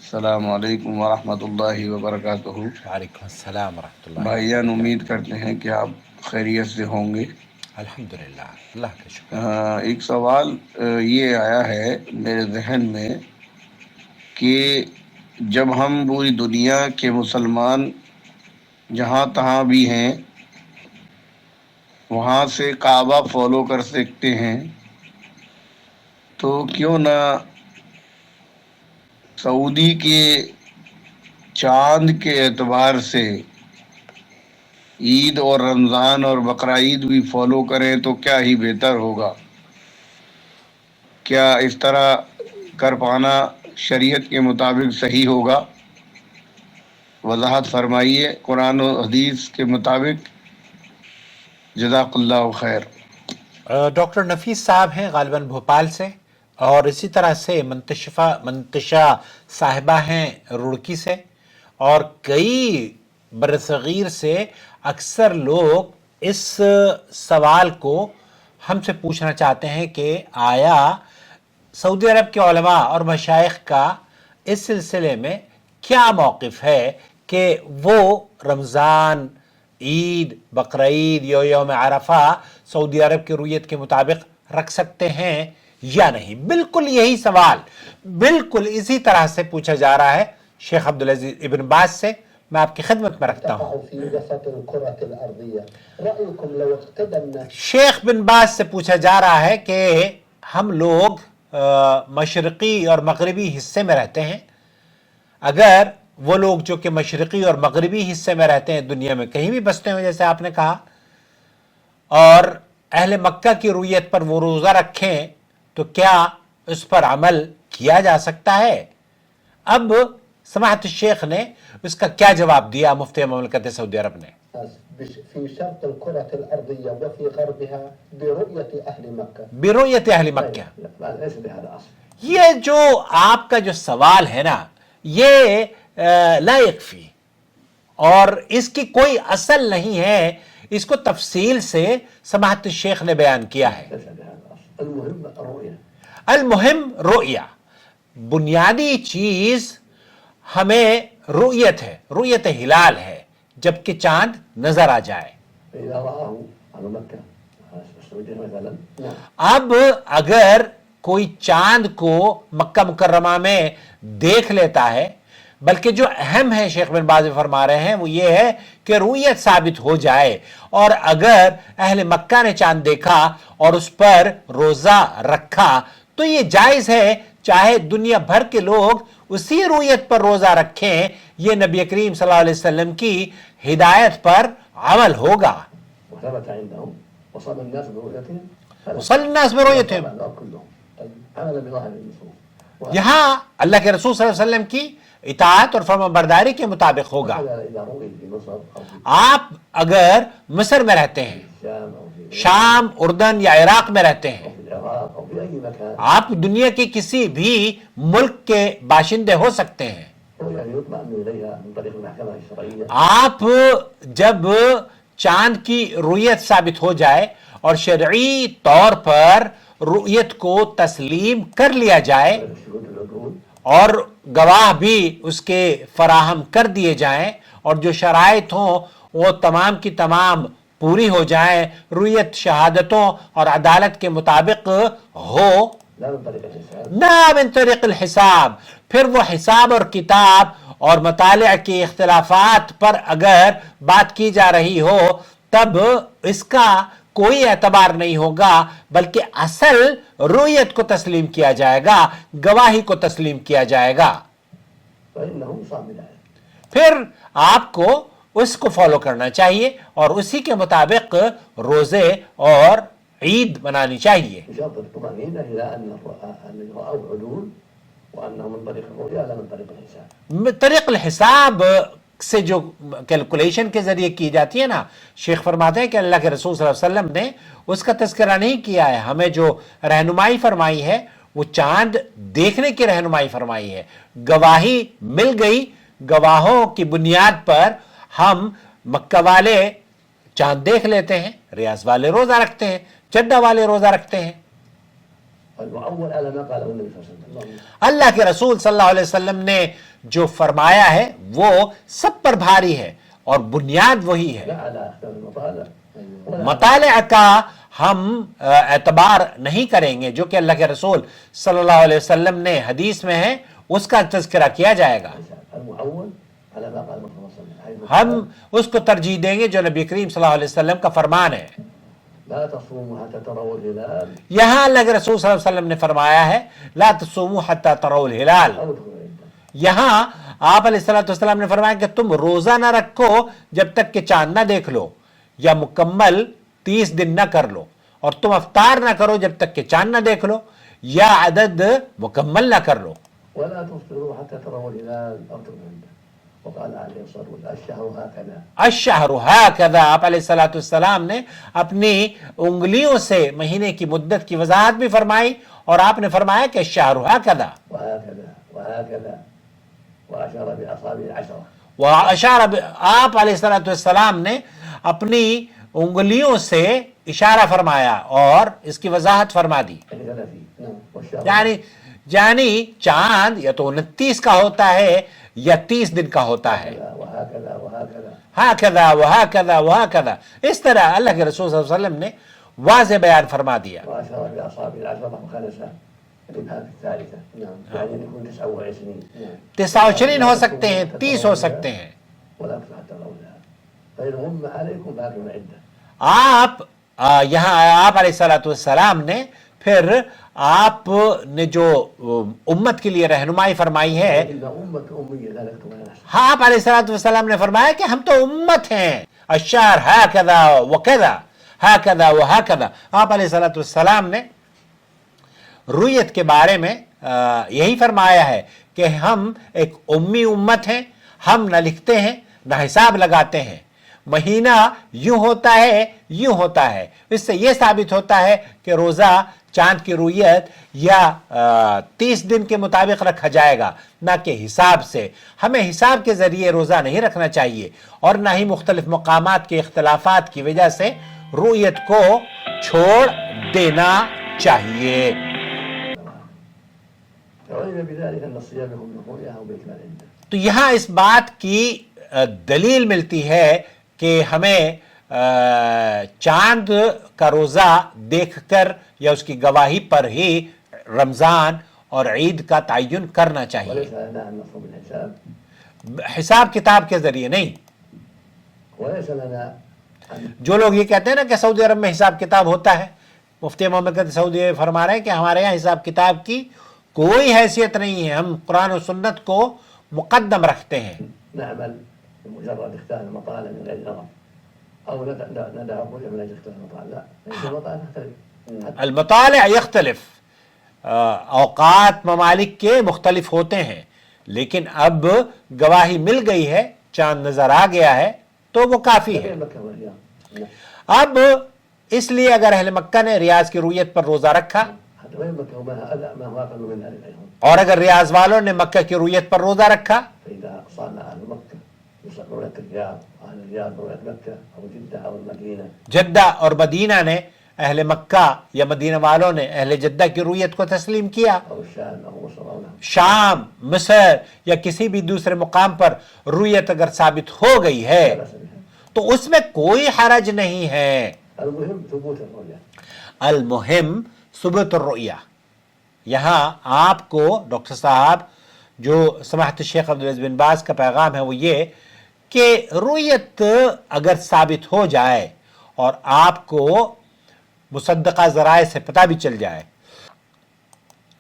السلام علیکم ورحمۃ اللہ وبرکاتہ۔ وعلیکم السلام ورحمۃ اللہ بھائی جان، وبرکاتہ۔ امید کرتے ہیں کہ آپ خیریت سے ہوں گے۔ الحمدللہ، اللہ کا شکر ہے۔ ایک سوال یہ آیا ہے میرے ذہن میں کہ جب ہم پوری دنیا کے مسلمان جہاں تہاں بھی ہیں وہاں سے کعبہ فالو کر سکتے ہیں، تو کیوں نہ سعودی کے چاند کے اعتبار سے عید اور رمضان اور بقرعید بھی فالو کریں تو کیا ہی بہتر ہوگا؟ کیا اس طرح کر پانا شریعت کے مطابق صحیح ہوگا؟ وضاحت فرمائیے قرآن و حدیث کے مطابق۔ جزاک اللہ خیر۔ ڈاکٹر نفیس صاحب ہیں غالباً بھوپال سے، اور اسی طرح سے منتشا صاحبہ ہیں روڑکی سے، اور کئی برصغیر سے اکثر لوگ اس سوال کو ہم سے پوچھنا چاہتے ہیں کہ آیا سعودی عرب کے علماء اور مشائخ کا اس سلسلے میں کیا موقف ہے کہ وہ رمضان، عید، بقرعید یا یوم عرفہ سعودی عرب کی رویت کے مطابق رکھ سکتے ہیں یا نہیں۔ بالکل یہی سوال بالکل اسی طرح سے پوچھا جا رہا ہے شیخ عبدالعزیز ابن باز سے۔ میں آپ کی خدمت میں رکھتا ہوں۔ شیخ بن باز سے پوچھا جا رہا ہے کہ ہم لوگ مشرقی اور مغربی حصے میں رہتے ہیں، اگر وہ لوگ جو کہ مشرقی اور مغربی حصے میں رہتے ہیں، دنیا میں کہیں بھی بستے ہوں جیسے آپ نے کہا، اور اہل مکہ کی رویت پر وہ روزہ رکھیں تو کیا اس پر عمل کیا جا سکتا ہے؟ اب سماحت الشیخ نے اس کا کیا جواب دیا مفتی مملکت سعودی عرب نے؟ في شرق الكرة الأرضية وفي غربها برؤية أهل مكة. برؤية أهل مکہ۔ لا ليس بهذا أصل. یہ جو آپ کا جو سوال ہے نا، یہ لا یکفی، اور اس کی کوئی اصل نہیں ہے۔ اس کو تفصیل سے سماحت الشیخ نے بیان کیا ہے۔ ليس بهذا أصل. المهم رؤية. المہم رؤیا، بنیادی چیز ہمیں رؤیت ہے، رؤیت ہلال ہے، جبکہ چاند نظر آ جائے۔ فإذا رآه على مكة السعودية مثلا. نعم. اب اگر کوئی چاند کو مکہ مکرمہ میں دیکھ لیتا ہے، بلکہ جو اہم ہے شیخ بن باز فرما رہے ہیں وہ یہ ہے کہ رؤیت ثابت ہو جائے، اور اگر اہل مکہ نے چاند دیکھا اور اس پر روزہ رکھا تو یہ جائز ہے، چاہے دنیا بھر کے لوگ اسی رؤیت پر روزہ رکھیں، یہ نبی کریم صلی اللہ علیہ وسلم کی ہدایت پر عمل ہوگا۔ وثبت عندهم وصل الناس برؤيتهم. وصل الناس برؤيتهم. كلهم. طيب عمل بظاهر النصوص. یہاں اللہ کے رسول صلی اللہ علیہ وسلم کی اطاعت اور فرما برداری کے مطابق ہوگا۔ إذا رؤي في مصر أو في آپ اگر مصر میں رہتے ہیں، الشام أو في شام، اردن یا عراق میں رہتے ہیں، في العراق أو في أي مكان، آپ دنیا کے کسی بھی ملک کے باشندے ہو سکتے ہیں، رؤيا يطمئن إليها من طريق المحكمة الشرعية. آپ جب چاند کی رؤیت ثابت ہو جائے اور شرعی طور پر رؤیت کو تسلیم کر لیا جائے شهود العدول. اور گواہ بھی اس کے فراہم کر دیے جائیں، اور جو شرائط ہوں وہ تمام کی تمام پوری ہو جائیں، رؤیت شہادتوں اور عدالت کے مطابق ہو، لا من طريق الحساب. نہ من طریق الحساب، پھر وہ حساب اور کتاب اور مطالعہ کے اختلافات پر اگر بات کی جا رہی ہو تب اس کا کوئی اعتبار نہیں ہوگا، بلکہ اصل رؤیت کو تسلیم کیا جائے گا، گواہی کو تسلیم کیا جائے گا۔ فإنه صام العام. پھر آپ کو اس کو فالو کرنا چاہیے اور اسی کے مطابق روزے اور عید منانی چاہیے۔ بشرط الطمأنينة إلى أن رأوا عدول وأنه من طريق الرؤيا لا من طريق الحساب. طریق الحساب سے جو کیلکولیشن کے ذریعے کی جاتی ہے نا، شیخ فرماتے ہیں کہ اللہ کے رسول صلی اللہ علیہ وسلم نے اس کا تذکرہ نہیں کیا ہے، ہمیں جو رہنمائی فرمائی ہے وہ چاند دیکھنے کی رہنمائی فرمائی ہے۔ گواہی مل گئی، گواہوں کی بنیاد پر ہم مکہ والے چاند دیکھ لیتے ہیں، ریاض والے روزہ رکھتے ہیں، جدہ والے روزہ رکھتے ہیں۔ والمعول على ما قاله النبي صلى الله عليه وسلم. اللہ کے رسول صلی اللہ علیہ وسلم نے جو فرمایا ہے وہ سب پر بھاری ہے اور بنیاد وہی ہے. لا على اختلاف المطالع ولا مطالعہ کا ہم اعتبار نہیں کریں گے، جو کہ اللہ کے رسول صلی اللہ علیہ وسلم نے حدیث میں ہے اس کا تذکرہ کیا جائے گا. المعول على ما قال النبي صلى الله عليه وسلم. ہم اس کو ترجیح دیں گے جو نبی کریم صلی اللہ علیہ وسلم کا فرمان ہے. لا تصوموا حتى تروا الهلال یہاں اللہ کے رسول صلی اللہ علیہ وسلم نے فرمایا ہے لا تصوموا حتی تروا الہلال. او ادخلوا العده. یہاں آپ علیہ السلام نے فرمایا کہ تم روزہ نہ رکھو جب تک کہ چاند نہ دیکھ لو، یا مکمل 30 دن نہ کر لو، اور تم افطار نہ کرو جب تک کہ چاند نہ دیکھ لو یا عدد مکمل نہ کر لو. ولا تفطروا حتى تروا الهلال او تروا العده. وقال عليه الصلاه والسلام الشهر هكذا. الشہر ہاکذا، آپ علیہ السلام نے اپنی انگلیوں سے مہینے کی مدت کی وضاحت بھی فرمائی، اور آپ نے فرمایا کہ الشہر ہاکذا وهكذا وهكذا واشار باصابع العشره. واشار آپ علیہ السلام نے اپنی انگلیوں سے اشارہ فرمایا اور اس کی وضاحت فرما دی. يعني 30. نعم. والشهر یعنی چاند یا تو 29 کا ہوتا ہے یا 30 دن کا ہوتا ہے. وهكذا وهكذا. ہاکذا وہاکذا وہاکذا، اس طرح اللہ کے رسول صلی اللہ علیہ وسلم نے واضح بیان فرما دیا. واشار باصابع العشره وخلصها الابهام الثالثه. نعم. يعني يكون 29. نعم. 29 ہو سکتے ہیں، 30 ہو سکتے ہیں. ولا تفعل ترونها فإن غم عليكم فأكملوا العدة. آپ یہاں آپ علیہ السلام نے پھر آپ نے جو امت کے لیے رہنمائی فرمائی ہے، إن أمة أمية لا نكتب ولا نحسب. ہاں آپ علیہ السلام نے فرمایا کہ ہم تو امت ہیں. الشہر ہاکذا وکذا ہاکذا وہاکذا. آپ علیہ السلام نے رویت کے بارے میں یہی فرمایا ہے کہ ہم ایک امی امت ہیں، ہم نہ لکھتے ہیں نہ حساب لگاتے ہیں. مہینہ یوں ہوتا ہے یوں ہوتا ہے. اس سے یہ ثابت ہوتا ہے کہ روزہ چاند کی رویت یا 30 دن کے مطابق رکھا جائے گا، نہ کہ حساب سے. ہمیں حساب کے ذریعے روزہ نہیں رکھنا چاہیے، اور نہ ہی مختلف مقامات کے اختلافات کی وجہ سے رویت کو چھوڑ دینا چاہیے. وعلم بذلك أن الصيام يكون برؤيا أو بإكمال العدة. تو یہاں اس بات کی دلیل ملتی ہے کہ ہمیں چاند کا روزہ دیکھ کر یا اس کی گواہی پر ہی رمضان اور عید کا تعین کرنا چاہیے، وليس لنا أن نصوم بالحساب. حساب کتاب کے ذریعے نہیں. وليس لنا أن جو لوگ یہ کہتے ہیں نا کہ سعودی عرب میں حساب کتاب ہوتا ہے، مفتی مملکت سعودی فرما رہے ہیں کہ ہمارے یہاں حساب کتاب کی کوئی حیثیت نہیں ہے، ہم قرآن و سنت کو مقدم رکھتے ہیں. نعمل بمجرد اختلاف المطالع من غير نظر أو ندع كل من أجل اختلاف المطالع. لا، ليس المطالع تختلف. المطالع یختلف، اوقات ممالک کے مختلف ہوتے ہیں، لیکن اب گواہی مل گئی ہے، چاند نظر آ گیا ہے تو وہ کافی ہے. بين مكة والرياض. اب اس لیے اگر اہل مکہ نے ریاض کی رویت پر روزہ رکھا، حتى بين مكة ما هو أقل من ذلك أيضا. اور اگر ریاض والوں نے مکہ کی رویت پر روزہ رکھا، فإذا صام أهل مكة رؤية الرياض، أهل الرياض رؤية مكة أو جدة أو المدينة. جدہ اور مدینہ نے، اہل مکہ یا مدینہ والوں نے اہل جدہ کی رویت کو تسلیم کیا، أو الشام أو مصر أو نحو. شام، مصر یا کسی بھی دوسرے مقام پر رویت اگر ثابت ہو گئی ہے لا بأس بها. تو اس میں کوئی حرج نہیں ہے. المهم ثبوت الرؤية. المہم ثبوت الرؤیہ. یہاں آپ کو ڈاکٹر صاحب جو سماحت الشیخ عبدالعزیز بن باز کا پیغام ہے وہ یہ کہ رویت اگر ثابت ہو جائے اور آپ کو مصدقہ ذرائع سے پتہ بھی چل جائے،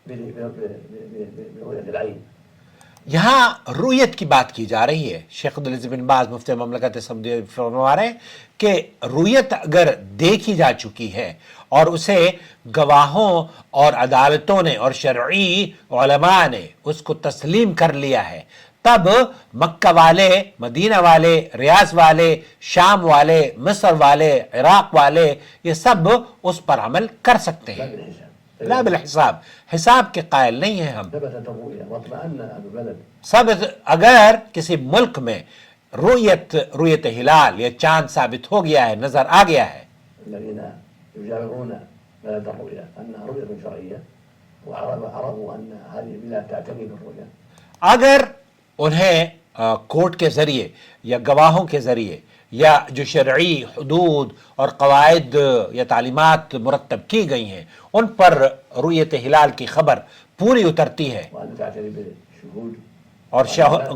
برؤية العين. یہاں رویت کی بات کی جا رہی ہے. شیخ عبدالعزیز بن باز مفتی مملکت سعودیہ فرما رہے ہیں کہ رویت اگر دیکھی جا چکی ہے اور اسے گواہوں اور عدالتوں نے اور شرعی علماء نے اس کو تسلیم کر لیا ہے، تب مکہ والے، مدینہ والے، ریاض والے، شام والے، مصر والے، عراق والے یہ سب اس پر عمل کر سکتے لا ہیں. بالحساب. لا بالحساب، حساب کے قائل نہیں ہیں ہم. ثبتت الرؤية واطمأن أهل البلد. سب اگر کسی ملک میں رویت ہلال یا چاند ثابت ہو گیا ہے، نظر آ گیا ہے، الذين يجاورون بلد الرؤيا أنها رؤية شرعية وعرفوا أن هذه البلاد تعتني بالرؤيا. اگر انہیں کورٹ کے ذریعے یا گواہوں کے ذریعے یا جو شرعی حدود اور قواعد یا تعلیمات مرتب کی گئی ہیں ان پر رؤیت ہلال کی خبر پوری اترتی ہے وأن تعتني بالشهود اور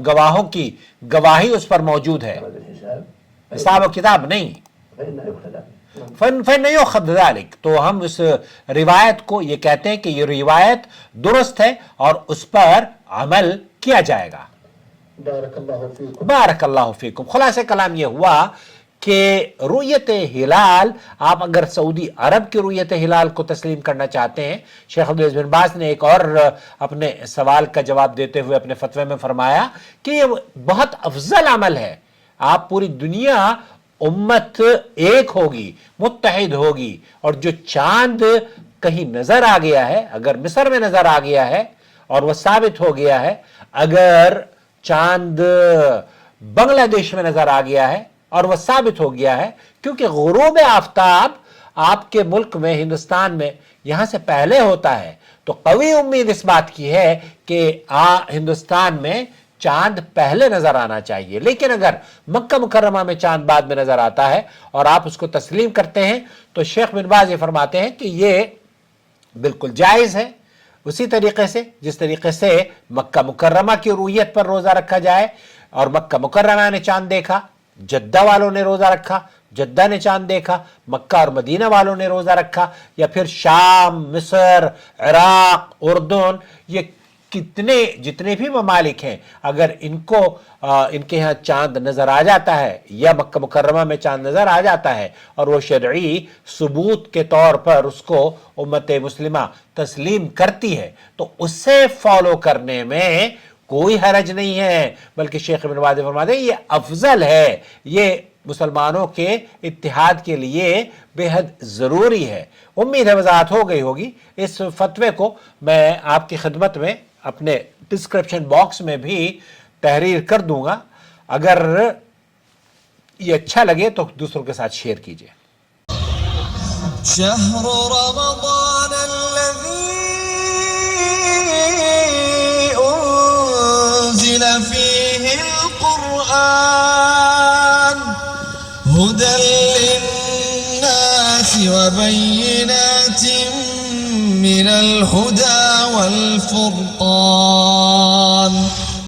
گواہوں کی گواہی اس پر موجود ہے، بالحساب حساب و کتاب نہیں، فإنه يقتدى. فن یؤخذ ذلك، تو ہم اس روایت کو یہ کہتے ہیں کہ یہ روایت درست ہے اور اس پر عمل کیا جائے گا. بارك الله فيكم. بارک اللہ فیکم. خلاصہ کلام یہ ہوا کہ رؤیت ہلال، آپ اگر سعودی عرب کی رؤیت ہلال کو تسلیم کرنا چاہتے ہیں، شیخ عبدالعزیز بن باز نے ایک اور اپنے سوال کا جواب دیتے ہوئے اپنے فتوے میں فرمایا کہ یہ بہت افضل عمل ہے. آپ پوری دنیا امت ایک ہوگی، متحد ہوگی، اور جو چاند کہیں نظر آ گیا ہے، اگر مصر میں نظر آ گیا ہے اور وہ ثابت ہو گیا ہے، اگر چاند بنگلہ دیش میں نظر آ گیا ہے اور وہ ثابت ہو گیا ہے، کیونکہ غروب آفتاب آپ کے ملک میں، ہندوستان میں یہاں سے پہلے ہوتا ہے، تو قوی امید اس بات کی ہے کہ ہندوستان میں چاند پہلے نظر آنا چاہیے. لیکن اگر مکہ مکرمہ میں چاند بعد میں نظر آتا ہے اور آپ اس کو تسلیم کرتے ہیں تو شیخ بن باز یہ فرماتے ہیں کہ یہ بالکل جائز ہے، اسی طریقے سے جس طریقے سے مکہ مکرمہ کی رؤیت پر روزہ رکھا جائے، اور مکہ مکرمہ نے چاند دیکھا، جدہ والوں نے روزہ رکھا، جدہ نے چاند دیکھا، مکہ اور مدینہ والوں نے روزہ رکھا، یا پھر شام، مصر، عراق، اردن، یہ جتنے بھی ممالک ہیں، اگر ان کو ان کے ہاں چاند نظر آ جاتا ہے یا مکہ مکرمہ میں چاند نظر آ جاتا ہے اور وہ شرعی ثبوت کے طور پر اس کو امت مسلمہ تسلیم کرتی ہے، تو اسے فالو کرنے میں کوئی حرج نہیں ہے، بلکہ شیخ ابن باز فرماتے ہیں یہ افضل ہے، یہ مسلمانوں کے اتحاد کے لیے بے حد ضروری ہے. امید ہے وضاحت ہو گئی ہوگی. اس فتوے کو میں آپ کی خدمت میں اپنے ڈسکرپشن باکس میں بھی تحریر کر دوں گا، اگر یہ اچھا لگے تو دوسروں کے ساتھ شیئر کیجئے. شهر رمضان الذي أنزل فيه القرآن هدى للناس وبينات من الهدى والفرقان